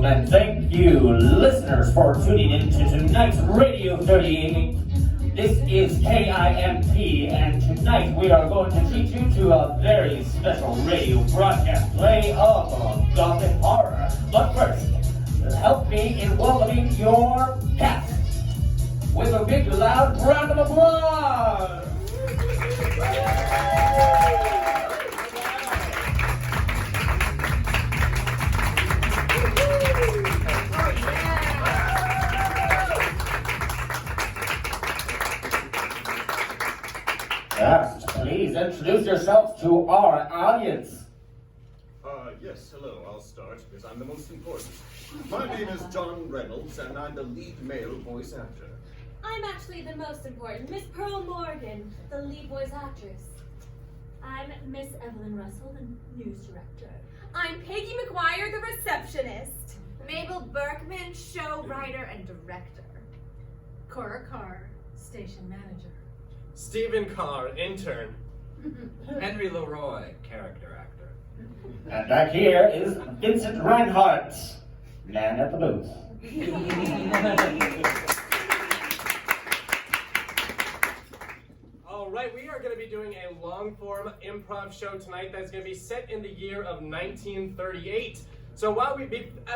gentlemen, thank you, listeners, for tuning in to tonight's Radio 38. This is KIMP, and tonight we are going to treat you to a very special radio broadcast play of Gothic horror. But first, help me in welcoming your cast with a big loud round of applause. Yes, please introduce yourself to our audience. Yes, hello, I'll start because I'm the most important. My name is John Reynolds, and I'm the lead male voice actor. I'm actually the most important, Miss Pearl Morgan, the lead voice actress. I'm Miss Evelyn Russell, the news director. I'm Peggy McGuire, the receptionist. Mabel Berkman, show writer and director. Cora Carr, station manager. Stephen Carr, intern. Henry Leroy, character actor. And back here is Vincent Reinhardt, man at the booth. All right, we are going to be doing a long-form improv show tonight that's going to be set in the year of 1938. So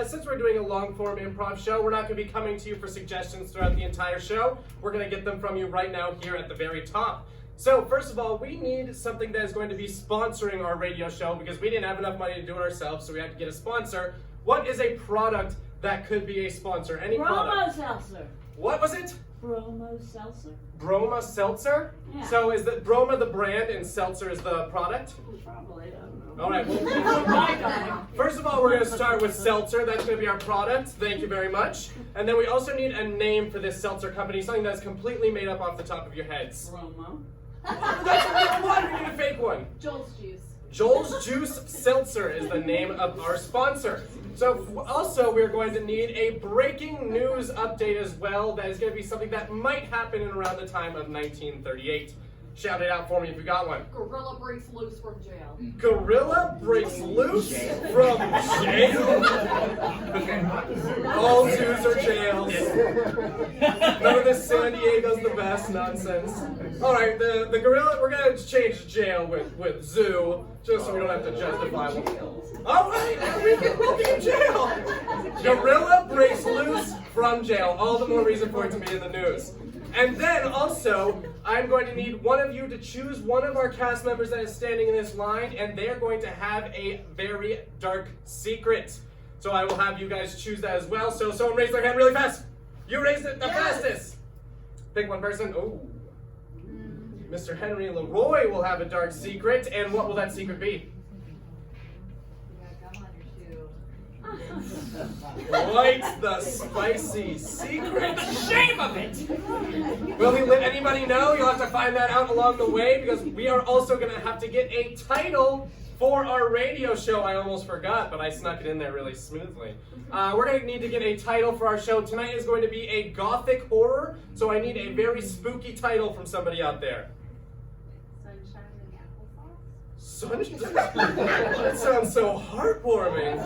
since we're doing a long-form improv show, we're not going to be coming to you for suggestions throughout the entire show. We're going to get them from you right now here at the very top. So first of all, we need something that is going to be sponsoring our radio show because we didn't have enough money to do it ourselves, so we had to get a sponsor. What is a product that could be a sponsor? Any product? Bromo Seltzer. What was it? Bromo Seltzer? Broma Seltzer? Yeah. So is the Broma the brand and Seltzer is the product? Probably, I don't know. All right. Well, first of all, we're going to start with Seltzer. That's going to be our product. Thank you very much. And then we also need a name for this Seltzer company, something that's completely made up off the top of your heads. Bromo. That's a real one. We need a fake one. Joel's Juice. Joel's Juice Seltzer is the name of our sponsor. So also we're going to need a breaking news update as well. That is going to be something that might happen in around the time of 1938. Shout it out for me if you got one. Gorilla breaks loose from jail. Gorilla breaks loose from jail? All zoos are jails. None of this San Diego's the best nonsense. All right, the gorilla, we're going to change jail with zoo, just so we don't have to justify one. All right, we'll be in jail. Gorilla breaks loose from jail. All the more reason for it to be in the news. And then also, I'm going to need one of you to choose one of our cast members that is standing in this line, and they're going to have a very dark secret. So I will have you guys choose that as well. So someone raise their hand really fast. You raised it the fastest. Pick one person. Oh. Mr. Henry Leroy will have a dark secret, and what will that secret be? Quite the spicy secret. Shame of it! Will we let anybody know? You'll have to find that out along the way because we are also going to have to get a title for our radio show. I almost forgot, but I snuck it in there really smoothly. We're going to need to get a title for our show. Tonight is going to be a Gothic horror, so I need a very spooky title from somebody out there. Sunshine? That sounds so heartwarming.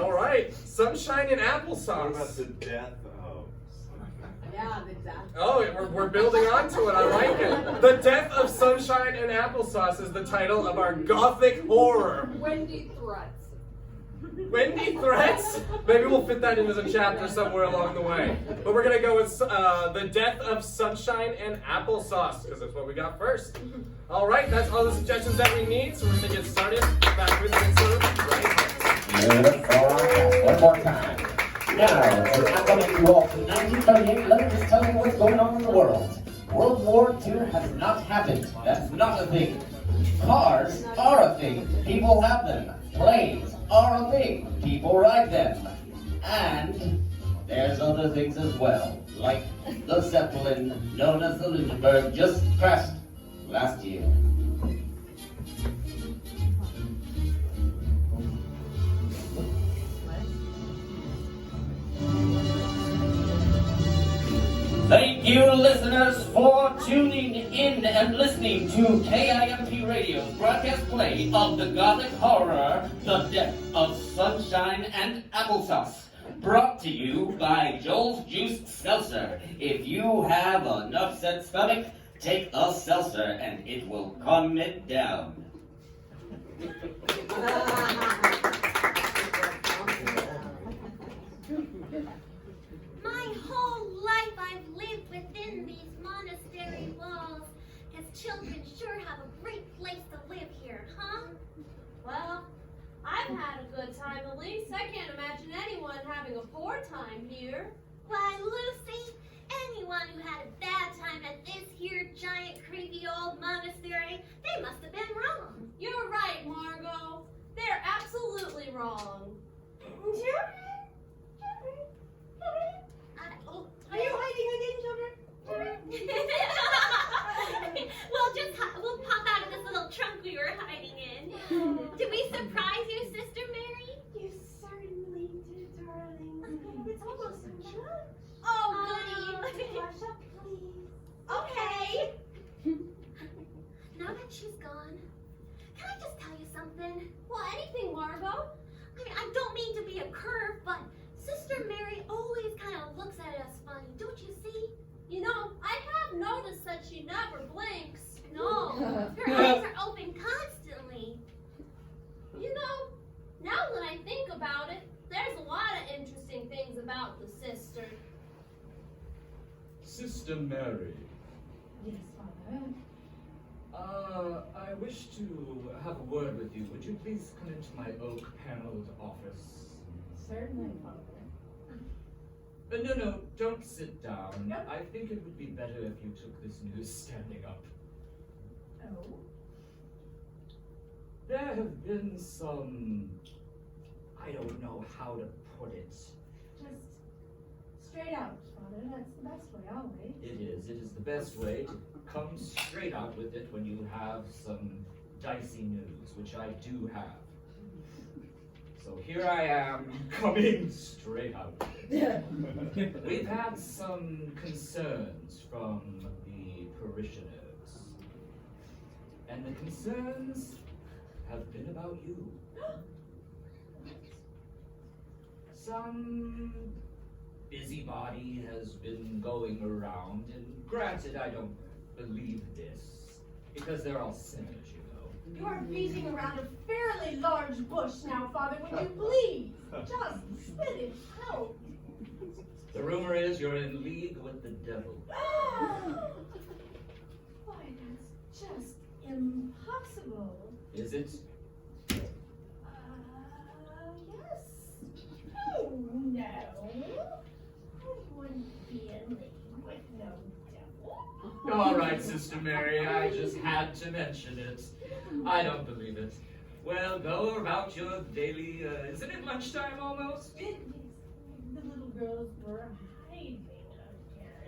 All right, sunshine and applesauce. What about the death of? Yeah, the death. Oh, we're building onto it. I like it. The Death of Sunshine and Applesauce is the title of our Gothic horror. Wendy Threats. Wendy Threats? Maybe we'll fit that in as a chapter somewhere along the way. But we're going to go with The Death of Sunshine and Applesauce, because that's what we got first. All right, that's all the suggestions that we need, so we're going to get started. Back with Vincent right One more time. Now, we're not coming to all to 1938. Let me just tell you what's going on in the world. World War II has not happened. That's not a thing. Cars are a thing. People have them. Planes are a thing. People ride them. And there's other things as well, like the Zeppelin, known as the Lindbergh, just crashed last year. Thank you, listeners, for tuning in and listening to KIMP Radio's broadcast play of the Gothic horror, The Death of Sunshine and Applesauce. Brought to you by Joel's Juice Seltzer. If you have an upset stomach, take a seltzer and it will calm it down. My whole life I've lived within these monastery walls. As children sure have a great place to live here, huh? Well, I've had a good time at least. I can't imagine anyone having a poor time here. Why, Lucy, anyone who had a bad time at this here giant creepy old monastery, they must have been wrong. You're right, Margot. They're absolutely wrong. Are you hiding again, children? We'll pop out of this little trunk we were hiding in. Did we surprise you, Sister Mary? You certainly did, darling. It's almost time. Oh, goody. Hush up, please. Okay. Now that she's gone, can I just tell you something? Well, anything, Margot. I mean, I don't mean to be a curve, but Sister Mary always kind of looks at us funny, don't you see? You know, I have noticed that she never blinks. No, her eyes are open constantly. You know, now that I think about it, there's a lot of interesting things about the sister. Sister Mary, Yes, Father. I wish to have a word with you. Would you please come into my oak-paneled office? Certainly, Father. No, don't sit down. I think it would be better if you took this news standing up. Oh. There have been some... I don't know how to put it. Just straight out, Father. That's the best way, always. It is the best way to come straight out with it when you have some dicey news, which I do have. So here I am, coming straight out with it. We've had some concerns from the parishioners. And the concerns have been about you. Some busybody has been going around, and granted, I don't believe this, because they're all sinners, you know. You are beating around a fairly large bush now, Father. Would you please just spit it out? The rumor is you're in league with the devil. Why, that's just impossible. Is it? Yes. Oh, no. I wouldn't be in league with no devil. All right, Sister Mary, I just had to mention it. I don't believe it. Well, go about your daily, isn't it lunchtime almost? It is. The little girls were hiding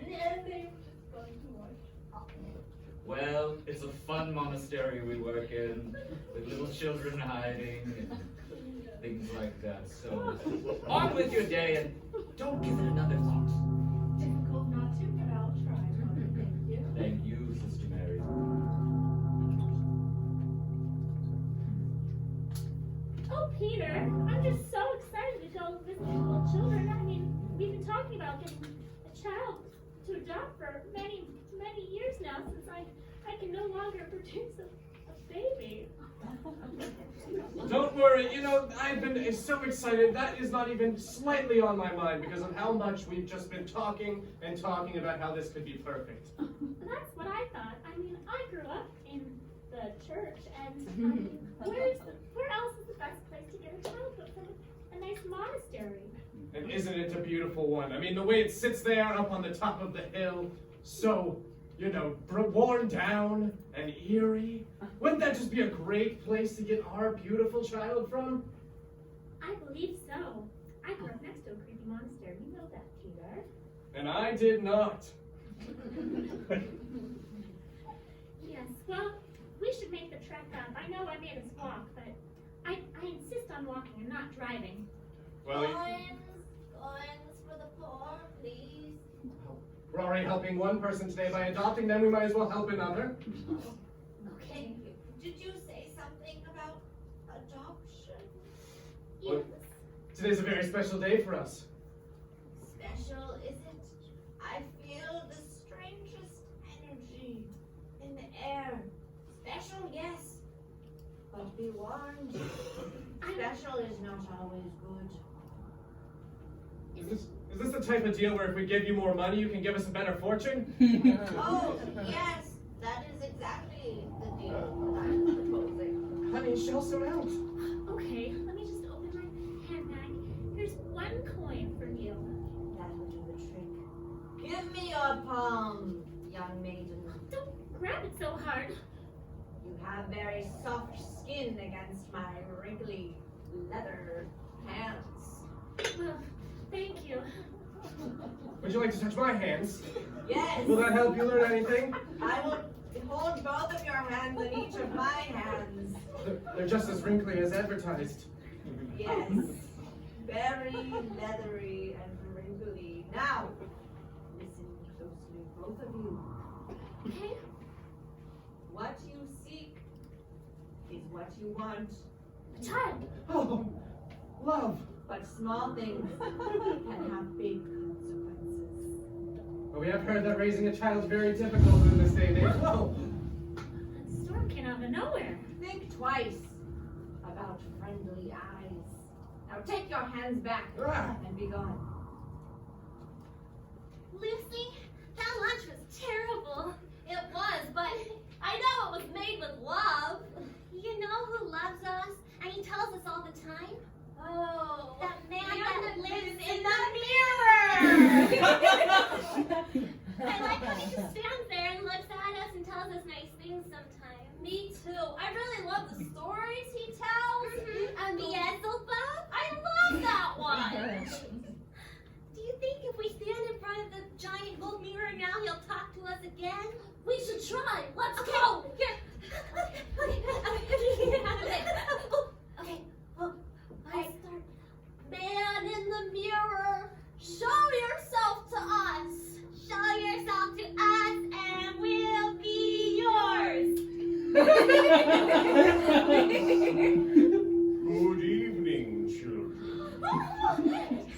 again, and they were just going to watch. Well, it's a fun monastery we work in, with little children hiding and things like that. So, on with your day and don't give it another thought. Difficult not to, but I'll try, Father. Thank you. Thank you, Sister Mary. Oh, Peter, I'm just so excited to go visit the little children. I mean, we've been talking about getting a child to adopt for many, many years now since I can no longer produce a baby. Don't worry, you know, I've been so excited. That is not even slightly on my mind because of how much we've just been talking and talking about how this could be perfect. That's what I thought. I mean, I grew up in the church, and I mean, where else is the best place to get a child but from a nice monastery? And isn't it a beautiful one? I mean, the way it sits there up on the top of the hill, so, you know, worn down and eerie. Wouldn't that just be a great place to get our beautiful child from? I believe so. I grew up next to a creepy monastery. You know that, Peter. And I did not. Yes, well, we should make the trek up. I know I made us walk, but I insist on walking and not driving. Well, Coins for the poor, please. we're already helping one person today. By adopting them, we might as well help another. Okay. Did you say something about adoption? Yes. Today's a very special day for us. special, yes. But be warned, special is not always good. Is this the type of deal where if we give you more money, you can give us a better fortune? Oh, yes, that is exactly the deal that I'm proposing. Honey, shell some out. Okay, let me just open my handbag. Here's 1 coin for you. That will do the trick. Give me your palm, young maiden. Don't grab it so hard. You have very soft skin against my wrinkly leather hands. Well, thank you. Would you like to touch my hands? Yes, Will that help you learn anything? I will hold both of your hands in each of my hands. They're just as wrinkly as advertised. Yes, very leathery and wrinkly. Now, listen closely, both of you. Okay? What you seek is what you want. A child. Oh, love. But small things can have big consequences. Well, we have heard that raising a child is very difficult in this day and age. Whoa. That storm came out of nowhere. Think twice about friendly eyes. Now take your hands back and be gone. Lucy, that lunch was terrible. It was, but I know it was made with love. You know who loves us, and he tells us all the time? Oh, that man that lives in the mirror! I like how he just stands there and looks at us and tells us nice things sometimes. Me too. I really love the stories he tells. And Beelzebub. I love that one. Do you think if we stand in front of the giant gold mirror now, he'll talk to us again? We should try. Let's go. Here. Okay. I'll start. Man in the mirror, show yourself to us. Show yourself to us, and we'll be yours. Good evening, children.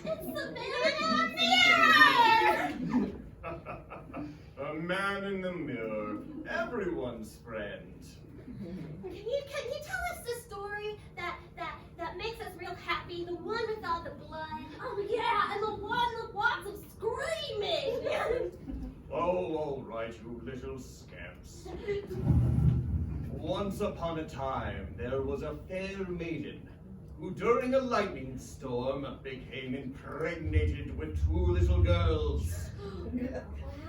It's the man in the mirror. A man in the mirror, everyone's friend. Can you tell us the story that makes us real happy? The one with all the blood. Oh yeah, and the one with lots of screaming. Oh, all right, you little scamps. Once upon a time, there was a fair maiden who, during a lightning storm, became impregnated with 2 little girls.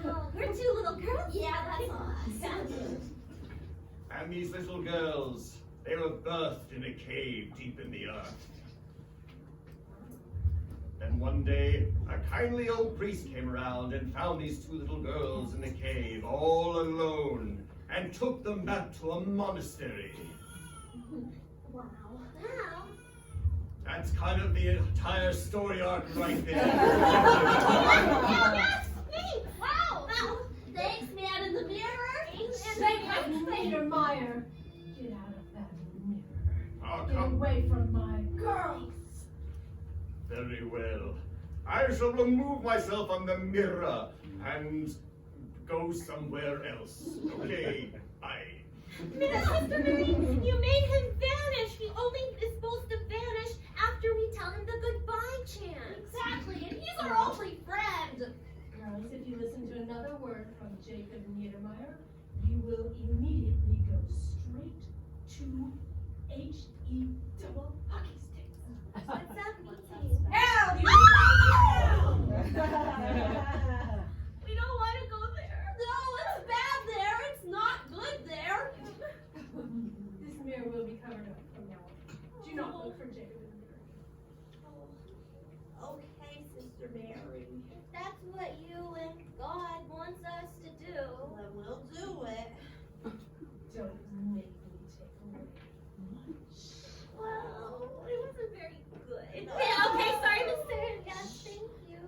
Wow, we're 2 little girls. Yeah, that's awesome. And these little girls, they were birthed in a cave deep in the earth. Then one day, a kindly old priest came around and found these 2 little girls in the cave, all alone, and took them back to a monastery. Wow. That's kind of the entire story arc right there. Yes, me. Wow. Thanks, man in the mirror. Vader Meyer, get out of that mirror. Oh, Get come. away from my girls. Very well. I shall remove myself from the mirror and go somewhere else. Okay, bye. Sister Mary, you made him vanish. He only is supposed to vanish after we tell him the goodbye chant. Exactly, and he's our only friend. Girls, if you listen to another word from Jacob Niedermeyer, you will immediately go straight to H-E double hockey sticks. What's that mean? Hell, you We don't want to go there. No, it's bad there. It's not good there. This mirror will be covered up from now on. Do not look for Jacob in the mirror. Okay, Sister Mary. If that's what you and God wants us to do, Well, we'll do it. Don't make me take away. well, it wasn't very good. Yeah, okay, sorry, Mr. Yes, thank you.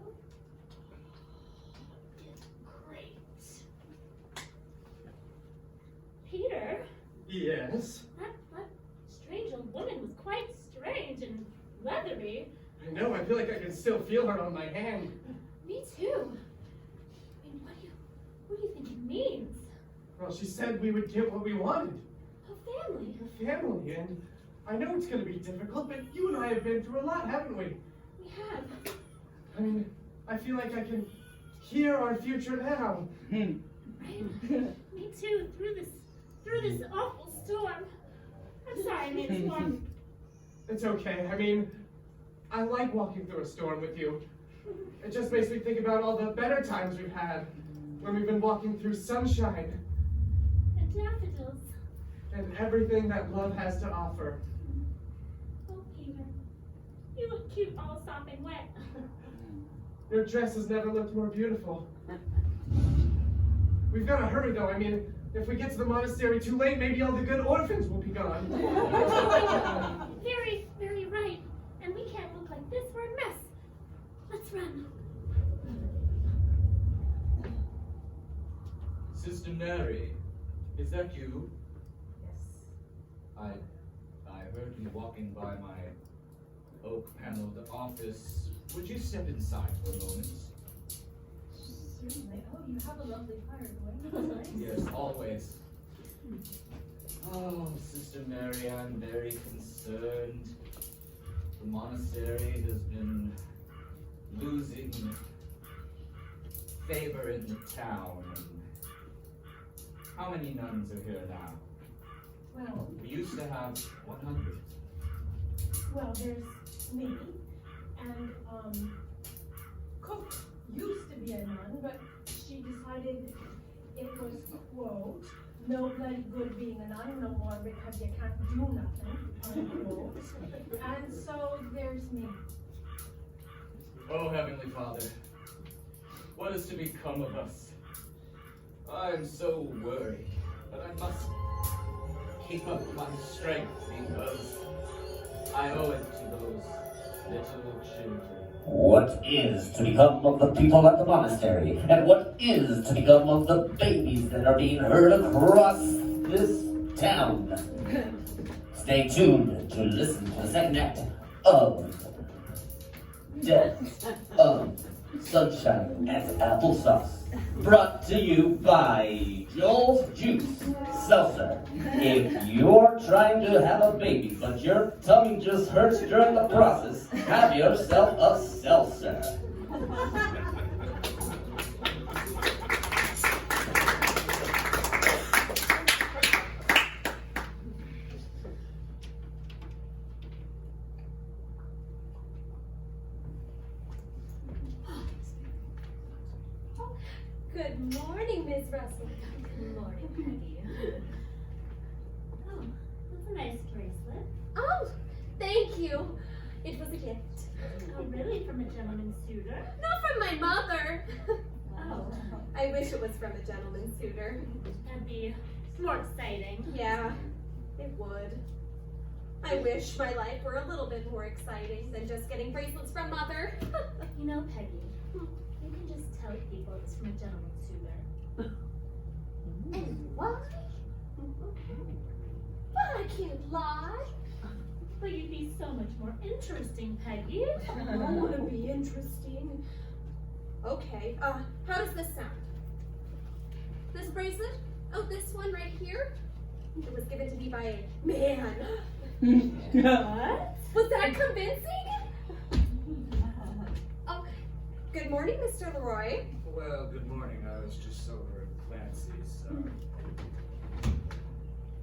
Great. Peter, Yes? that strange old woman was quite strange and leathery. I know, I feel like I can still feel her on my hand. Me too. I mean, what do you think it means? Well, she said we would get what we wanted. family. Family, and I know it's going to be difficult, but you and I have been through a lot, haven't we? We have. I mean, I feel like I can hear our future now. Right? Me too. Through this awful storm. I'm sorry I made a storm. It's okay. I mean, I like walking through a storm with you. It just makes me think about all the better times we've had when we've been walking through sunshine And daffodils. and everything that love has to offer. Oh, Peter. You look cute all sopping wet. Your dress has never looked more beautiful. We've got to hurry though. I mean, if we get to the monastery too late, maybe all the good orphans will be gone. Very, very right. And we can't look like this. We're a mess. Let's run. Sister Mary, is that you? Yes. I heard you walking by my oak-paneled office. Would you step inside for a moment? Certainly. Oh, you have a lovely fire going. That's nice. Yes, always. Oh, Sister Mary, I'm very concerned. The monastery has been losing favor in the town. How many nuns are here now? Well, We used to have 100. there's me, and Cook used to be a nun, but she decided it was, quote, no bloody good being a nun no more because you can't do nothing, unquote. And so there's me. Oh, Heavenly Father, what is to become of us? I'm so worried, but I must keep up my strength because I owe it to those little children. What is to become of the people at the monastery? And what is to become of the babies that are being heard across this town? Stay tuned to listen to the second act of Death of Sunshine as Applesauce. Brought to you by Joel's Juice Seltzer. If you're trying to have a baby, but your tummy just hurts during the process, have yourself a seltzer. Good morning, Miss Russell. Good morning, Peggy. Oh, that's a nice bracelet. Oh, thank you. It was a gift. Oh, really? From a gentleman suitor? Not from my mother. Oh, I wish it was from a gentleman suitor. that'd be more exciting. Yeah, it would. I wish my life were a little bit more exciting than just getting bracelets from mother. You know, Peggy, you can just tell people it's from a gentleman suitor. And why? But I can't lie. But you'd be so much more interesting, Peggy. I want to be interesting. Okay, how does this sound? This bracelet? Oh, this one right here? It was given to me by a man. What? Was that convincing? Oh, good morning, Mr. Leroy. Well, good morning. I was just over at Clancy's.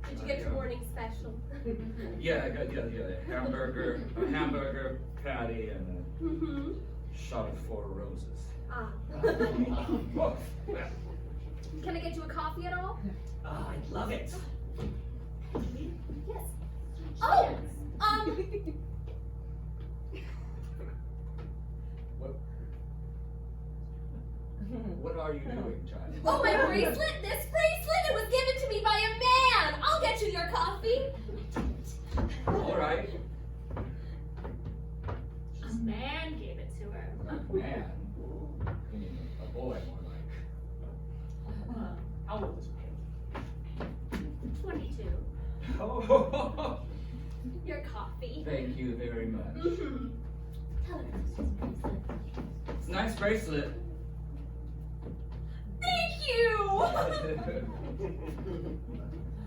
Did you get your morning special? Yeah, I got a hamburger patty, and Mm-hmm. a shot of 4 roses. Ah. Oh, yeah. Can I get you a coffee at all? I love it. Yes. Oh, What are you doing, child? oh, my bracelet? This bracelet? It was given to me by a man. I'll get you your coffee. All right. A man gave it to her. Man. A boy, more like. How old is Peggy? 22. Oh, Your coffee. thank you very much. Mm-hmm. Tell her it's just a bracelet. It's a nice bracelet. Thank you.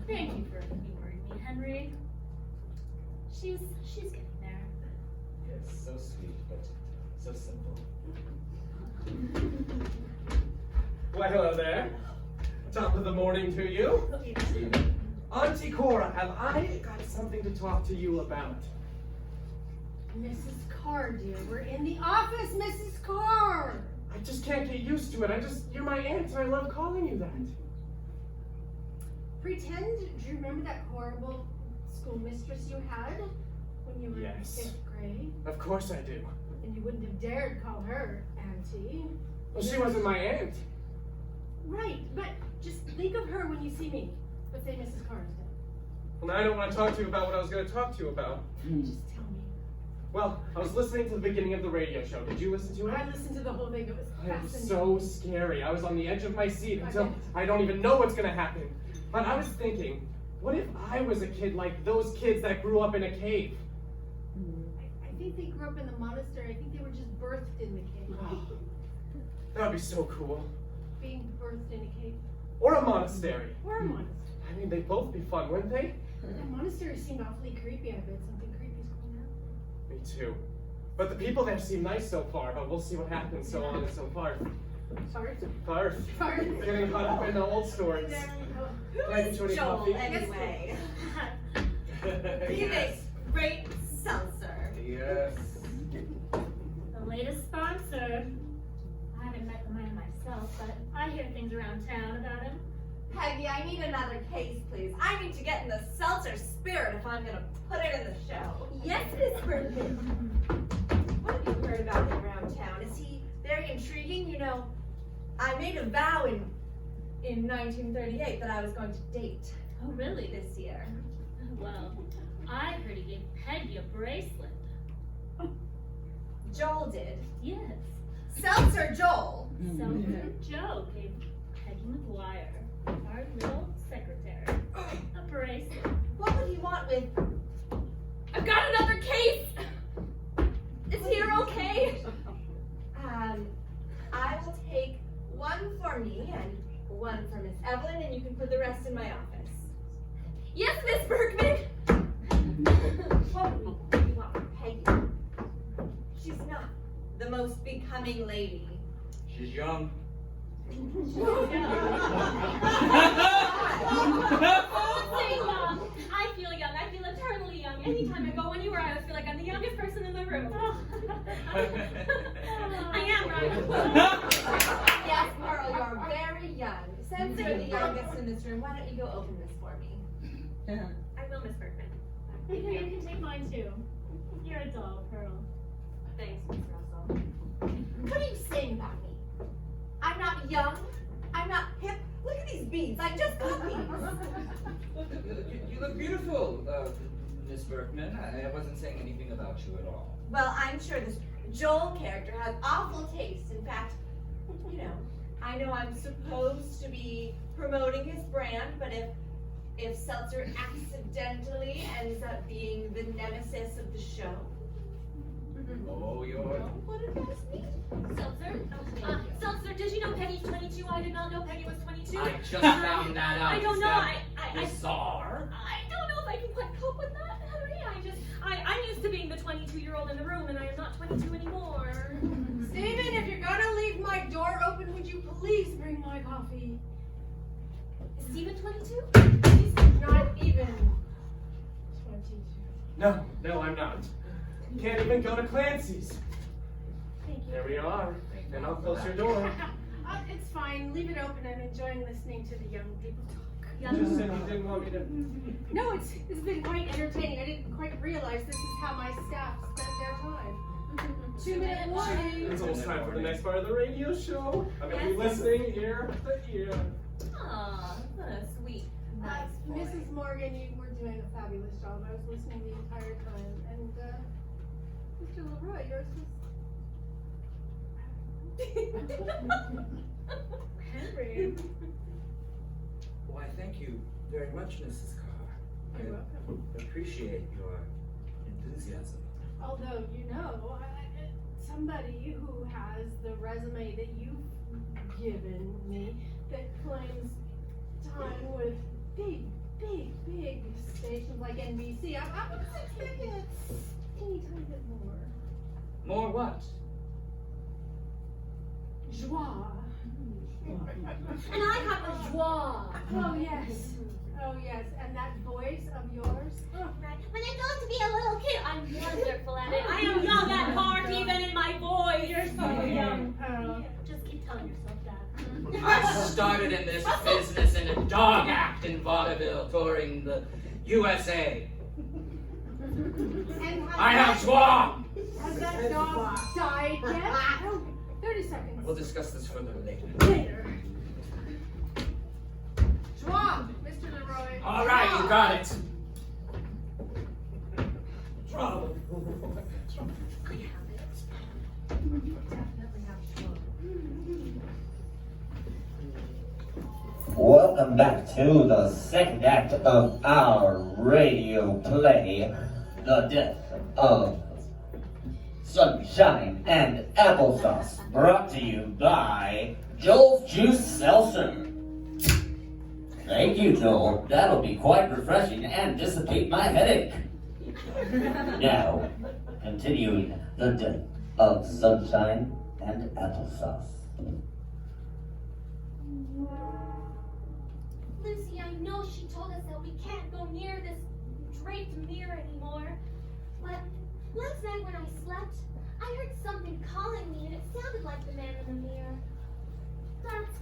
Thank you for humoring me, Henry. She's getting there. Yes, so sweet, but so simple. Why, hello there. Top of the morning to you. Auntie Cora, have I got something to talk to you about? Mrs. Carr, dear, we're in the office, Mrs. Carr. I just can't get used to it. You're my aunt, and I love calling you that. Pretend, do you remember that horrible schoolmistress you had when you were Yes. in 5th grade? Of course I do. And you wouldn't have dared call her auntie. Well, she wasn't my aunt. Right, but just think of her when you see me. But say Mrs. Carr instead. Well, now I don't want to talk to you about what I was going to talk to you about. Just tell me. Well, I was listening to the beginning of the radio show. Did you listen to it? I listened to the whole thing. It was It was fascinating. so scary. I was on the edge of my seat until I don't even know what's going to happen. But I was thinking, what if I was a kid like those kids that grew up in a cave? I think they grew up in the monastery. I think they were just birthed in the cave. That would be so cool. Being birthed in a cave. Or a monastery. Or a monastery. I mean, they'd both be fun, wouldn't they? The monastery seemed awfully creepy. I bet something creepy's going on. Me too. But the people there seem nice so far, but we'll see what happens so on and so far. Sorry? First, getting caught up in the old stories. Who Like is Jody Joel, Coffee. anyway? He Yes. makes great seltzer. Yes. The latest sponsor. I haven't met the man myself, but I hear things around town about him. Peggy, I need another case, please. I need to get in the seltzer spirit if I'm gonna put it in the show. Yes, Miss Bergman. What have you heard about him around town? Is he very intriguing? You know, I made a vow in 1938 that I was going to date Oh, really? this year. Well, I heard he gave Peggy a bracelet. Joel did. Yes. Seltzer Joel. Seltzer Joe gave Peggy McGuire, our little secretary, a bracelet. What would he want with... I've got another case! Is here okay? I will take one for me and one for Miss Evelyn, and you can put the rest in my office. Yes, Miss Bergman! What would you want with Peggy? She's not the most becoming lady. She's young. Don't say young. I feel young. I feel eternally young. Anytime I go anywhere, I always feel like I'm the youngest person in the room. I am, right? Yes, Pearl, you're very young. Since you're the youngest in this room, why don't you go open this for me? I will, Miss Bergman. Here, you can take mine too. You're a doll, Pearl. Thanks, Miss Russell. What are you saying about me? I'm not young. I'm not hip. Look at these beads. I just got these. You look beautiful, Miss Berkman. I wasn't saying anything about you at all. Well, I'm sure this Joel character has awful taste. In fact, you know, I know I'm supposed to be promoting his brand, but if Seltzer accidentally ends up being the nemesis of the show, Oh, you're... what does that mean? Seltzer? Seltzer, did you know Peggy's 22? I did not know Peggy was 22. I just found that out. I don't Is know. that I bizarre? don't know if I can quite cope with that, Henry. I'm used to being the 22-year-old in the room, and I am not 22 anymore. Stephen, if you're gonna leave my door open, would you please bring my coffee? Is Steven 22? He's not even 22. No, I'm not. Can't even go to Clancy's. Thank you. There we are. And I'll close your door. It's fine. Leave it open. I'm enjoying listening to the young people talk. Just said you didn't want me to. No, it's been quite entertaining. I didn't quite realize this is how my staff spent their time. 2-minute warning. It's almost time for the next part of the radio show. I'm gonna be listening ear to ear. Aw, what a sweet, nice boy. Mrs. Morgan, you were doing a fabulous job. I was listening the entire time. And, Mr. Leroy, yours was... Henry. Why, thank you very much, Mrs. Carr. You're welcome. I appreciate your enthusiasm. Although, you know, somebody who has the resume that you've given me that claims time with big big stations like NBC. I'm just expecting a teeny tiny bit more. More what? Joie. And I have a joie. Oh yes, and that voice of yours. Oh. Right. When I go to be a little kid, I'm wonderful at it. I am young at heart, even in my voice. You're so young, Pearl. Just keep telling yourself that. I started in this business in a dog act in vaudeville touring the USA. And I have joie! has that dog died yet? Oh, 30 seconds. We'll discuss this further later. Later. Joie, Mr. Leroy. All right, you got it. Trouble. Definitely have joie. Welcome back to the second act of our radio play, The Death of Sunshine and Applesauce, brought to you by Joel's Juice Seltzer. Thank you, Joel. That'll be quite refreshing and dissipate my headache. Now, continuing The Death of Sunshine and Applesauce. Lucy, I know she told us that we can't go near this draped mirror anymore. But last night when I slept, I heard something calling me and it sounded like the man in the mirror. That's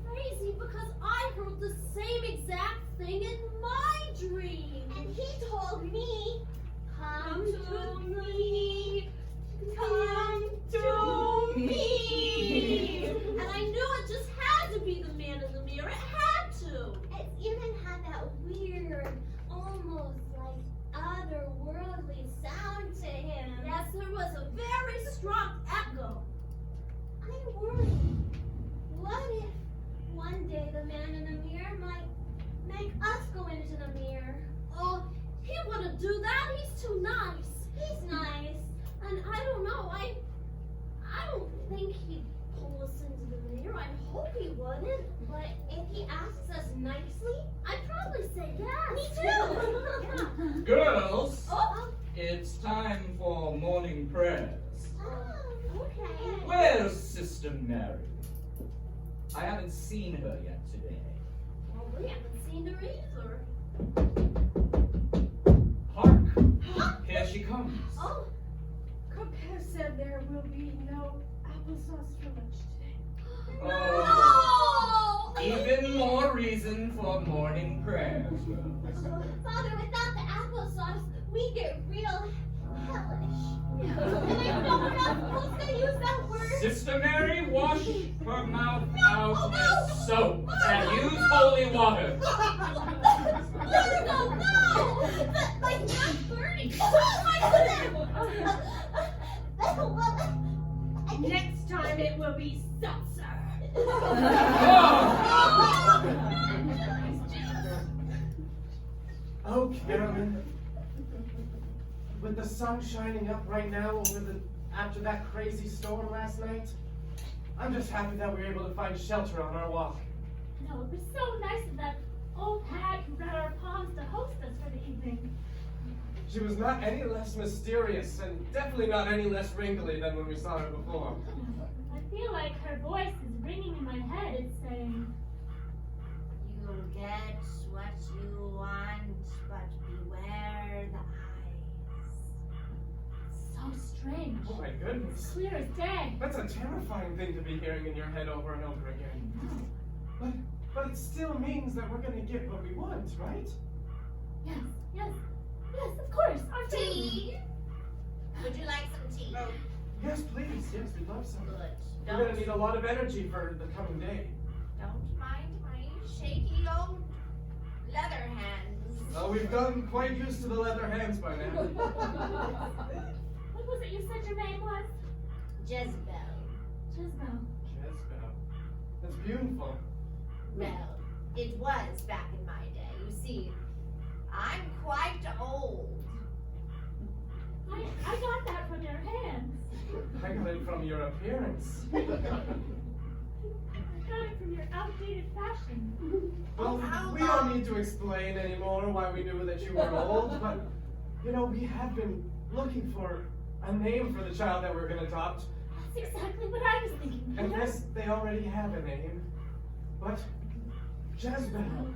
crazy because I heard the same exact thing in my dream. And he told me, come to me, come to me. And I knew it just had to be the man in the mirror. It had to. It even had that weird, almost like otherworldly sound to him. Yes, there was a very strong echo. I worry. What if one day the man in the mirror might make us go into the mirror? Oh, he wouldn't do that. He's too nice. He's nice. And I don't know. I don't think he'd pull us into the mirror. I hope he wouldn't. But if he asks us nicely, I'd probably say yes. Me too. Girls, Oh, it's time for morning prayers. okay. Where's Sister Mary? I haven't seen her yet today. Well, we haven't seen her either. Hark! Here she comes. Oh, Compare said there will be no applesauce for lunch today. Oh, no! even more reason for morning prayers. Father, without the applesauce, we get real hellish. And I know we're not supposed to use that word. Sister Mary, wash her mouth out no. with soap and use holy water. No! My mouth's burning. Oh my goodness! Next time it will be seltzer. Oh, Carolyn. With the sun shining up right now after that crazy storm last night, I'm just happy that we were able to find shelter on our walk. No, it was so nice of that old hag who read our palms to host us for the evening. She was not any less mysterious and definitely not any less wrinkly than when we saw her before. I feel like her voice is ringing in my head. It's saying, You'll get what you want, but beware the eyes. so strange. Oh my goodness. Clear as day. That's a terrifying thing to be hearing in your head over and over again. But it still means that we're gonna get what we want, right? Yes, of course. Our Tea? Would you like some tea? Yes, please. Yes, we'd love some. Good. We're gonna need a lot of energy for the coming day. Don't mind my shaky old leather hands. Oh, we've gotten quite used to the leather hands by now. What was it you said your name was? Jezebel. Jezebel. Jezebel. That's beautiful. Well, it was back in my day. You see, I'm quite old. I got that from your hands. I got it from your appearance. I got it from your outdated fashion. Well, How we don't long need to explain anymore why we knew that you were old, but, you know, we have been looking for a name for the child that we're going to adopt. That's exactly what I was thinking, And Peter. yes, they already have a name. But Jezebel.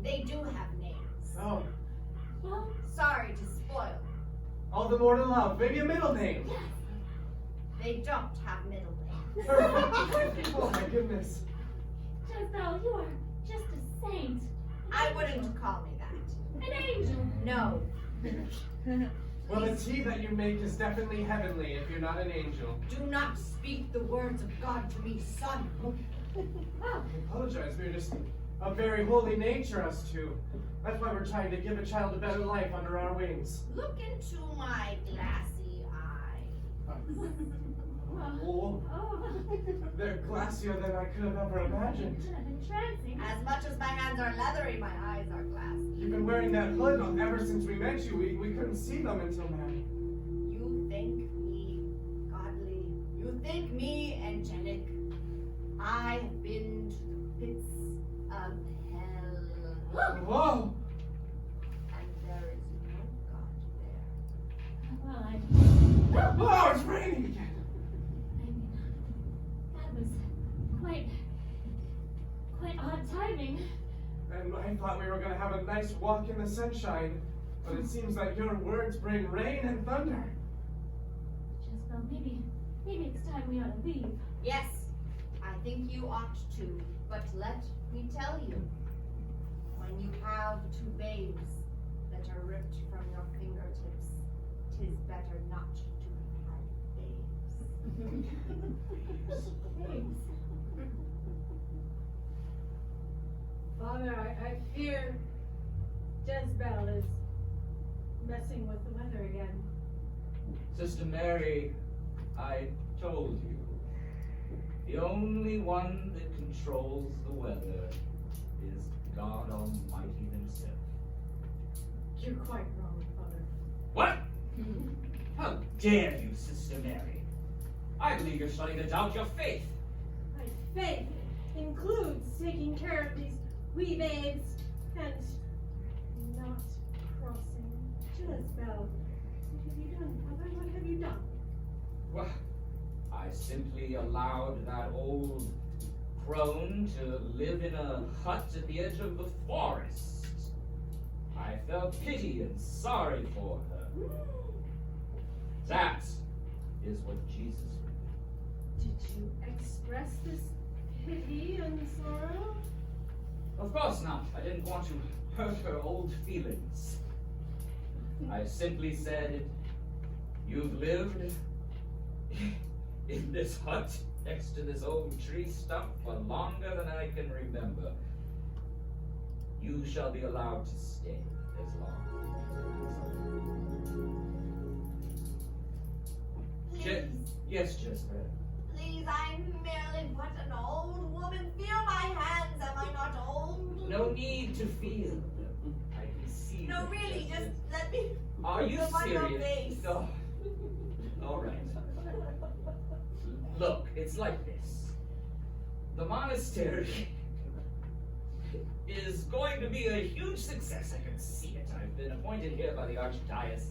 They do have names. Oh, Well, Sorry to spoil. all the more to love. Maybe a middle name. yes. They don't have middle names. Perfect. Oh my goodness. Jezebel, you are just a saint. I wouldn't call me that. An angel. No. Well, the tea that you make is definitely heavenly if you're not an angel. Do not speak the words of God to me, son. Oh, I apologize. We're just of very holy nature, us two. That's why we're trying to give a child a better life under our wings. Look into my glassy eye. Oh, oh. they're glassier than I could have ever imagined. Entrancing. As much as my hands are leathery, my eyes are glassy. You've been wearing that hood ever since we met you. We couldn't see them until now. You think me godly. You think me angelic. I have been to the pits of hell. Whoa! And there is no God there. Well, I Oh, it's raining again. mean, that was quite odd timing. And I thought we were going to have a nice walk in the sunshine, but it seems like your words bring rain and thunder. Jezebel, maybe it's time we ought to leave. Yes, I think you ought to, but let me tell you, when you have two babes that are ripped from your fingertips, 'tis better not to have babes. Thanks. Father, I fear Jezebel is messing with the weather again. Sister Mary, I told you. The only one that controls the weather is God Almighty Himself. You're quite wrong, Father. What? How dare you, Sister Mary? I believe you're starting to doubt your faith. My faith includes taking care of these wee babes and not crossing Jezebel. What have you done, Father? What have you done? Well, I simply allowed that old crone to live in a hut at the edge of the forest. I felt pity and sorry for her. That is what Jesus did. Did you express this pity and sorrow? Of course not. I didn't want to hurt her old feelings. I simply said, you've lived in this hut next to this old tree stump for longer than I can remember. You shall be allowed to stay as long as Please, yes, Jezebel. please, I'm merely but an old woman. Feel my hands, am I not old? No need to feel them. I can see No, them, really, Jezebel. just let me Are you feel on your serious? face. No. All right. Look, it's like this. The monastery is going to be a huge success. I can see it. I've been appointed here by the archdiocese.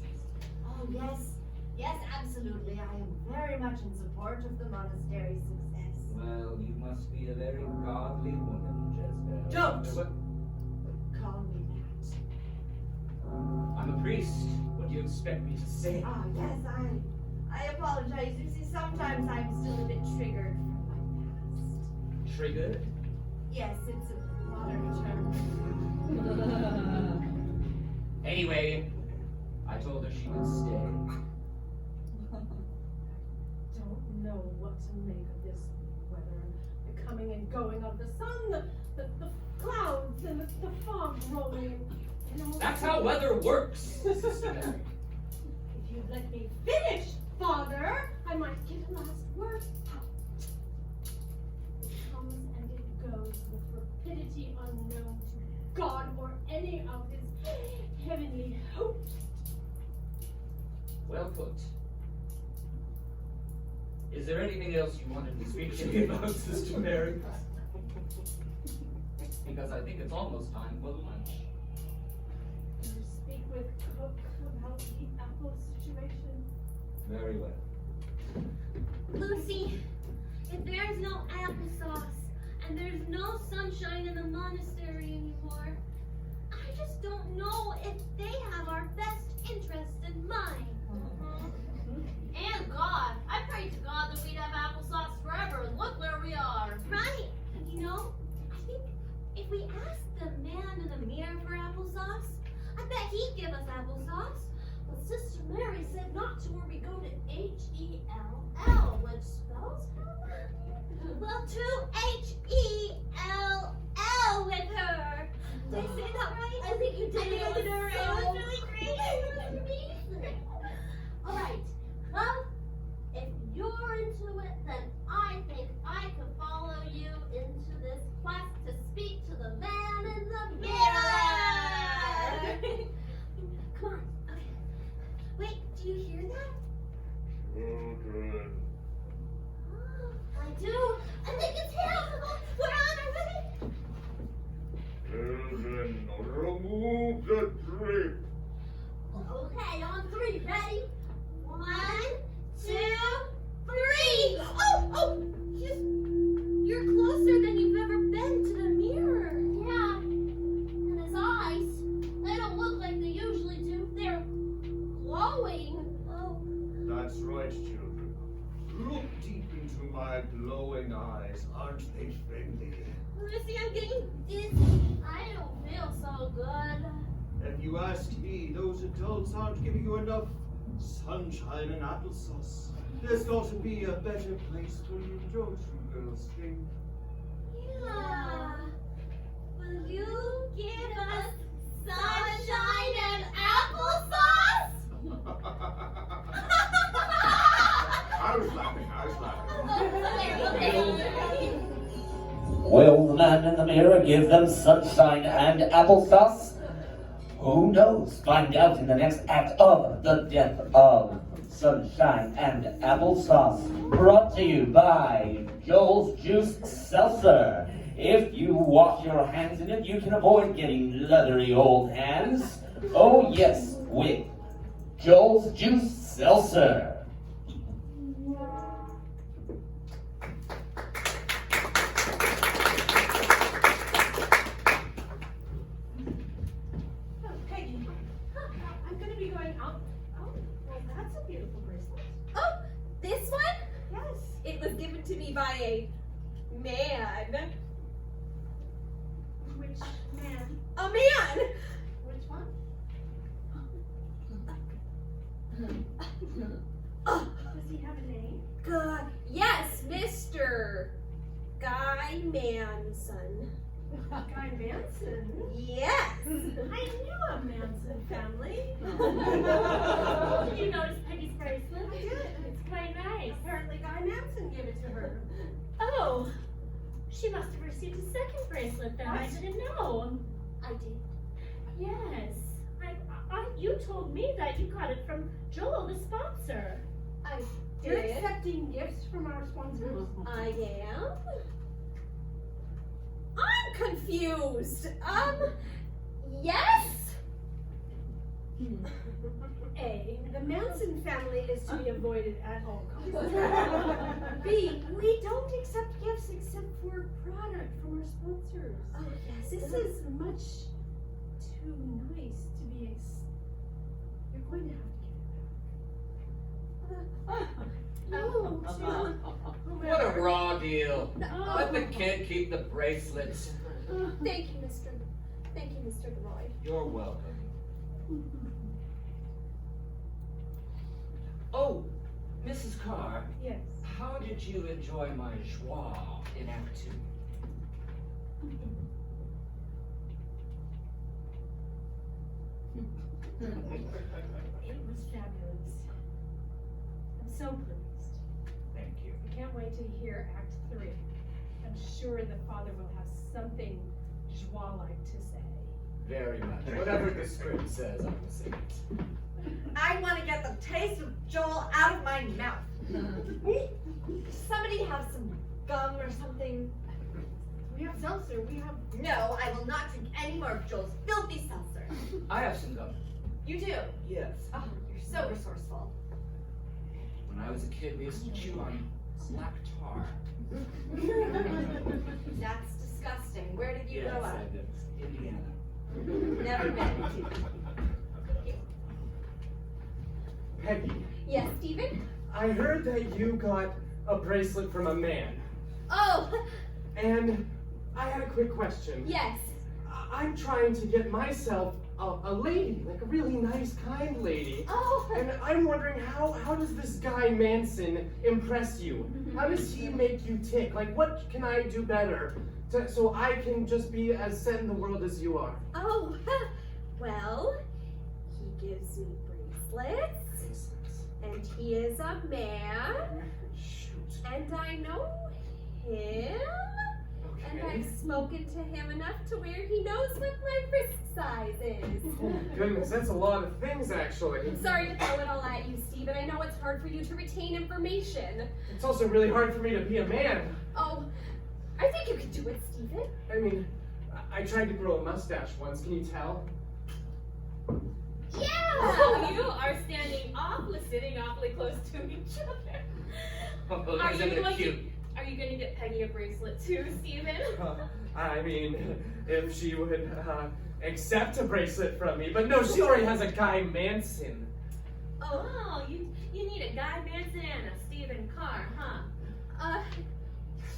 Oh, yes. Yes, absolutely. I am very much in support of the monastery's success. Well, you must be a very godly woman, Jezebel. Don't. What? Call me that. I'm a priest. What do you expect me to say? Ah, yes, I apologize. You see, sometimes I'm still a bit triggered from my past. Triggered? Yes, it's a modern term. Anyway, I told her she would stay. Don't know what to make of this weather. The coming and going of the sun, the clouds, and the fog rolling. And all That's the- how weather works, Sister Mary. If you'd let me finish, Father, I might get a last word out. It comes and it goes with rapidity unknown to God or any of his heavenly hosts. Well put. Is there anything else you wanted to speak to me about, Sister Mary? because I think it's almost time for lunch. Can you speak with Cook about the apple situation? Very well. Lucy, if there's no applesauce and there's no sunshine in the monastery anymore, I just don't know if they have our best interest in mind. And God, I pray to God that we'd have applesauce forever, and look where we are. Right. And you know, I think if we asked the man in the mirror for applesauce, I bet he'd give us applesauce. But Sister Mary said not to, where we go to H-E-L-L, which spells hell. Well, to H-E-L-L with her. Did I say that right? I think you did. I think I did it right. It was really great. It was amazing. All right. Well, if you're into it, then I think I could follow you into this quest to speak to the man in the mirror. Come on. Okay. Wait, do you hear that? Children. I do. I think it's him. We're on already. Children, remove the drip. Okay, on 3. Ready? 1, 2, 3. Oh, you're closer than you've ever been to the mirror. Yeah. And his eyes, they don't look like they usually do. They're glowing. Oh, That's right, children. Look deep into my glowing eyes. Aren't they friendly? Lucy, I'm getting dizzy. I don't feel so good. If you ask me, those adults aren't giving you enough sunshine and applesauce. There's got to be a better place for you, don't you girls think? Yeah. Will you give us sunshine and applesauce? I was laughing. Will the man in the mirror give them sunshine and applesauce? Who knows? Find out in the next act of The Death of Sunshine and Applesauce. Brought to you by Joel's Juice Seltzer. If you wash your hands in it, you can avoid getting leathery old hands. Oh yes, with Joel's Juice Seltzer. Peggy, I'm going to be going out. Oh, well, that's a beautiful bracelet. Oh, this one? Yes. It was given to me by a man. Which man? A man! Which one? Oh, Does he have a name? God. Yes, Mr. Guy Manson. Guy Manson. Yes. I knew a Manson family. Did you notice Peggy's bracelet? I did. It's quite nice. Apparently Guy Manson gave it to her. Oh, she must have received a second bracelet then. I didn't know. I did. Yes. You told me that you got it from Joel, the sponsor. I You're did. accepting gifts from our sponsors? I am. I'm confused. Yes? A, the Manson family is to be avoided at all costs. B, We don't accept gifts except for product from our sponsors. oh yes, This is much too nice to be You're going to have to give it back. What a raw deal. Let the kid keep the bracelets. Thank you, Mr. Leroy. You're welcome. Oh, Mrs. Carr, Yes. how did you enjoy my joie in Act 2? It was fabulous. I'm so pleased. Thank you. I can't wait to hear Act 3. I'm sure the father will have something joie-like to say. Very much. Whatever the script says, I will sing it. I want to get the taste of Joel out of my mouth. Somebody have some gum or something. We have seltzer. We have. No, I will not drink any more of Joel's filthy seltzer. I have some gum. You do? Yes. Oh, you're so resourceful. When I was a kid, we used to chew on black tar. That's disgusting. Where did you Yes, grow up? I did. Indiana. Never been. Peggy, Yes, Stephen? I heard that you got a bracelet from a man. Oh, And I had a quick question. yes. I'm trying to get myself a lady, like a really nice, kind lady. Oh, And I'm wondering how does this guy Manson impress you? How does he make you tick? Like, what can I do better so I can just be as set in the world as you are? oh. Well, he gives me bracelets, and he is a man, Shoot. and I know him, and Okay. I've spoken to him enough to where he knows what my wrist size is. Oh, goodness, that's a lot of things, actually. I'm sorry to throw it all at you, Stephen. I know it's hard for you to retain information. It's also really hard for me to be a man. Oh, I think you could do it, Stephen. I mean, I tried to grow a mustache once, can you tell? Yeah! Oh, you are sitting awfully close to each other. Oh, Are isn't you it going cute? Are you going to get Peggy a bracelet too, Stephen? I mean, if she would accept a bracelet from me. But no, she already has a Guy Manson. Oh, you need a Guy Manson and a Stephen Carr, huh?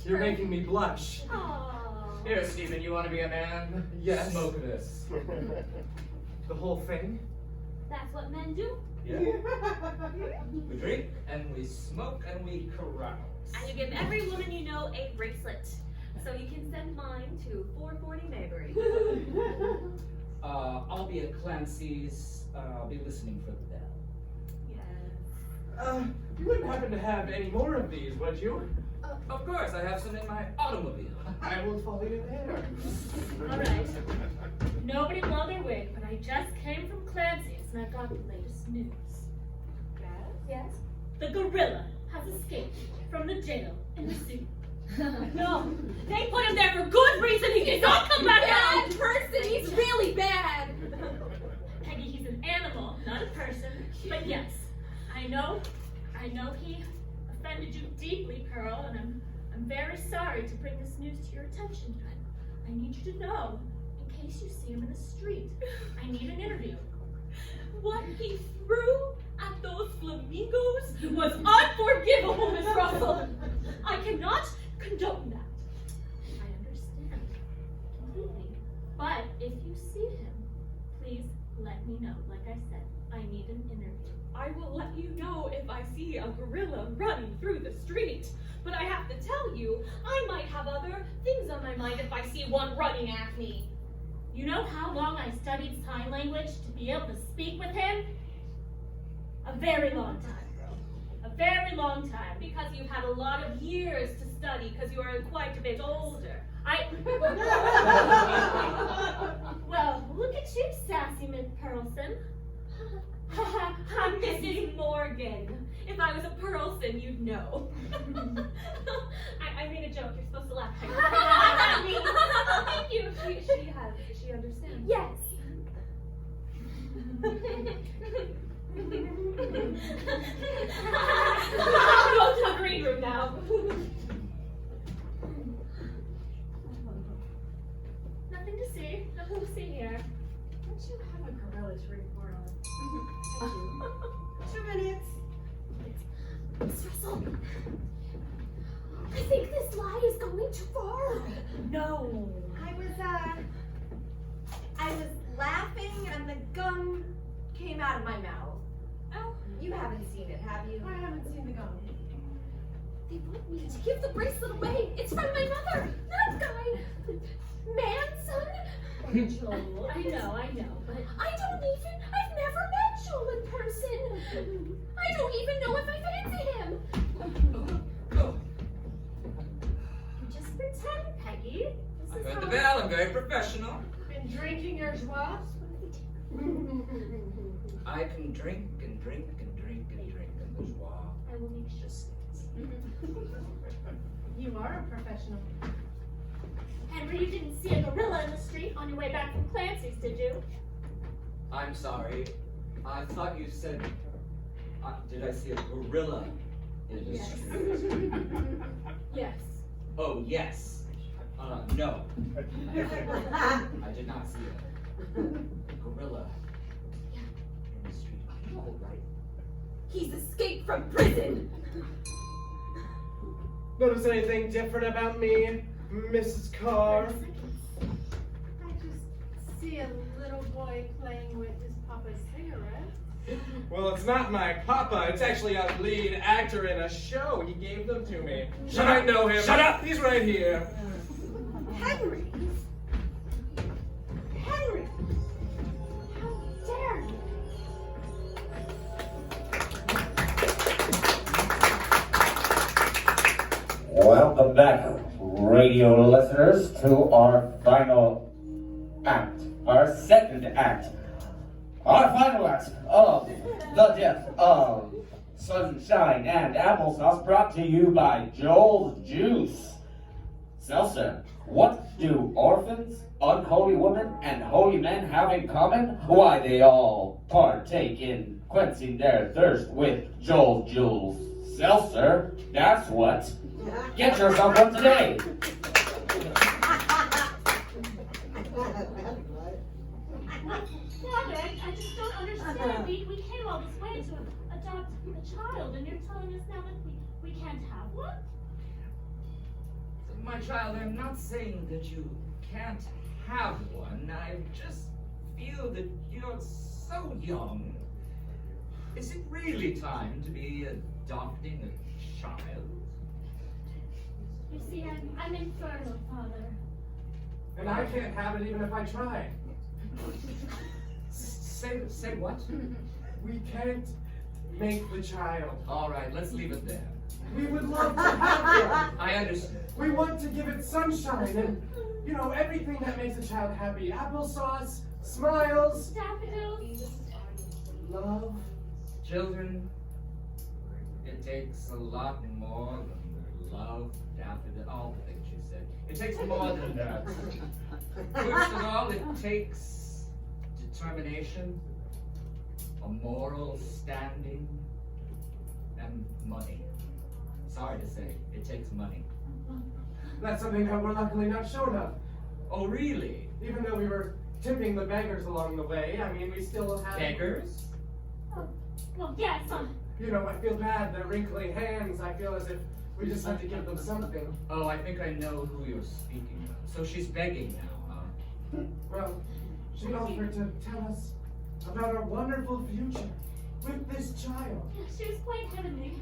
You're making me blush. Oh. Here, Stephen, you want to be a man? Yes. Smoke this. The whole thing? That's what men do. Yeah. We drink and we smoke and we carouse. And you give every woman you know a bracelet. So you can send mine to 440 Maybury. I'll be at Clancy's. I'll be listening for the bell. Yes. You wouldn't happen to have any more of these, would you? Of course, I have some in my automobile. I will follow you there. All right. Nobody blow their wig, but I just came from Clancy's and I've got the latest news. Yes? The gorilla has escaped from the jail in the suit. No, they put him there for good reason. He did not come back out. Bad person. He's really bad. Peggy, he's an animal, not a person. But yes, I know he offended you deeply, Pearl, and I'm very sorry to bring this news to your attention. But I need you to know, in case you see him in the street, I need an interview. What he threw at those flamingos was unforgivable, Miss Russell. I cannot condone that. I understand completely. But if you see him, please let me know. Like I said, I need an interview. I will let you know if I see a gorilla running through the street. But I have to tell you, I might have other things on my mind if I see one running at me. You know how long I studied sign language to be able to speak with him? A very long time, girl. A very long time. Because you've had a lot of years to study, because you are quite a bit older. Well, look at you, sassy Miss Pearlson. I'm Mrs. Morgan. If I was a Pearlson, you'd know. I made a joke. You're supposed to laugh. Thank you. She understands. Yes. Go to the green room now. Nothing to see. Nothing to see here. Don't you have a gorilla to report on? 2 minutes. Miss Russell, I think this lie is going too far. No. I was laughing and the gum came out of my mouth. Oh, You haven't seen it, have you? I haven't seen the gum. they want me to give the bracelet away. It's from my mother, not Guy Manson. Joel, I know, but I've never met Joel in person. I don't even know if I fancy him. just pretend, Peggy. I heard the bell. I'm very professional. Been drinking your schwa? I can drink and drink and drink and drink and there's wow. I will make sure. You are a professional. And Peter, you didn't see a gorilla in the street on your way back from Clancy's, did you? I'm sorry. I thought you said. Did I see a gorilla in the street? Yes. Oh, yes. No. I did not see a gorilla in the street. Are you all right? He's escaped from prison. Notice anything different about me, Mrs. Carr? I just see a little boy playing with his papa's cigarette. Well, it's not my papa. It's actually a lead actor in a show. He gave them to me. Shut I up! know him. Shut up! He's right here. Henry! Henry! How dare you? Welcome back, radio listeners, to our final act, our second act, our final act of The Death of Sunshine and Applesauce, brought to you by Joel's Juice. Seltzer, what do orphans, unholy women, and holy men have in common? Why, they all partake in quenching their thirst with Joel's Juice. Seltzer, that's what. Get yourself one today. Father, I just don't understand. We came all this way to adopt a child, and you're telling us now that we can't have one? My child, I'm not saying that you can't have one. I just feel that you're so young. Is it really time to be adopting a child? You see, I'm infertile, Father. And I can't have it even if I try. Say what? We can't make the child. All right, let's leave it there. We would love to have it. I understand. We want to give it sunshine and, you know, everything that makes a child happy. Applesauce, smiles, Daffodils. love. Children, it takes a lot more than love, daffodil, all the things you said. It takes more than that. First of all, it takes determination, a moral standing, and money. Sorry to say, it takes money. That's something that we're luckily not shown of. Oh, really? Even though we were tipping the beggars along the way, I mean, we still have... Beggars? Oh, well, yes. You know, I feel bad. They're wrinkling hands. I feel as if we just have to give them something. Oh, I think I know who you're speaking of. So she's begging now, huh? Well, she offered to tell us about our wonderful future with this child. She was quite heavenly.